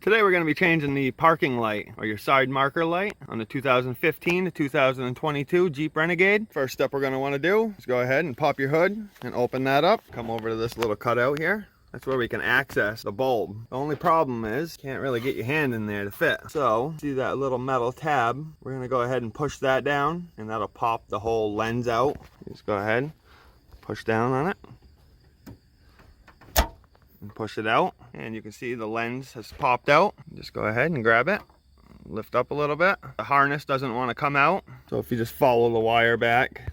Today we're going to be changing the parking light or your side marker light on the 2015 to 2022 Jeep Renegade. First step we're going to want to do is go ahead and pop your hood and open that up. Come over to this little cutout here. That's where we can access the bulb. The only problem is you can't really get your hand in there to fit. So see that little metal tab? We're going to go ahead and push that down and that'll pop the whole lens out. Just go ahead, push down on it. And push it out, and you can see the lens has popped out. Just go ahead and grab it, lift up a little bit. The harness doesn't want to come out, so if you just follow the wire back,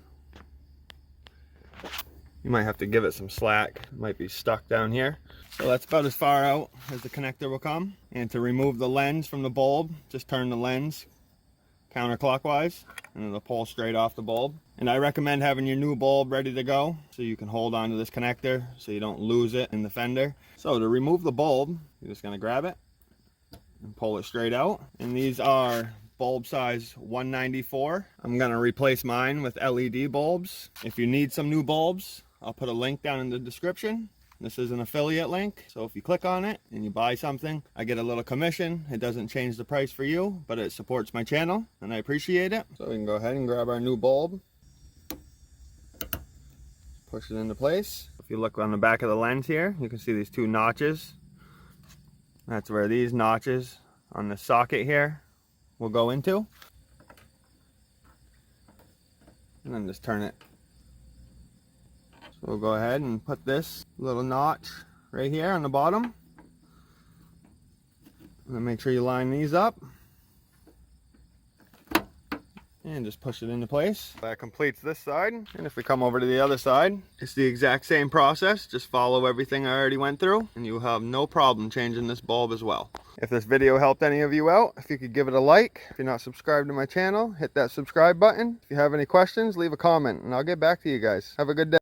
you might have to give it some slack. It might be stuck down here. So that's about as far out as the connector will come. And to remove the lens from the bulb, just turn the lens counterclockwise and it'll pull straight off the bulb. And I recommend having your new bulb ready to go so you can hold on to this connector so you don't lose it in the fender. So to remove the bulb, you're just going to grab it and pull it straight out. And these are bulb size 194. I'm going to replace mine with LED bulbs. If you need some new bulbs, I'll put a link down in the description. This is an affiliate link, so if you click on it and you buy something, I get a little commission. It doesn't change the price for you, but it supports my channel, and I appreciate it. So we can go ahead and grab our new bulb. Push it into place. If you look on the back of the lens here, you can see these two notches. That's where these notches on the socket here will go into. And then just turn it. So we'll go ahead and put this little notch right here on the bottom. And then make sure you line these up. And just push it into place. That completes this side. And if we come over to the other side, it's the exact same process. Just follow everything I already went through and you'll have no problem changing this bulb as well. If this video helped any of you out, if you could give it a like. If you're not subscribed to my channel, hit that subscribe button. If you have any questions, leave a comment and I'll get back to you guys. Have a good day.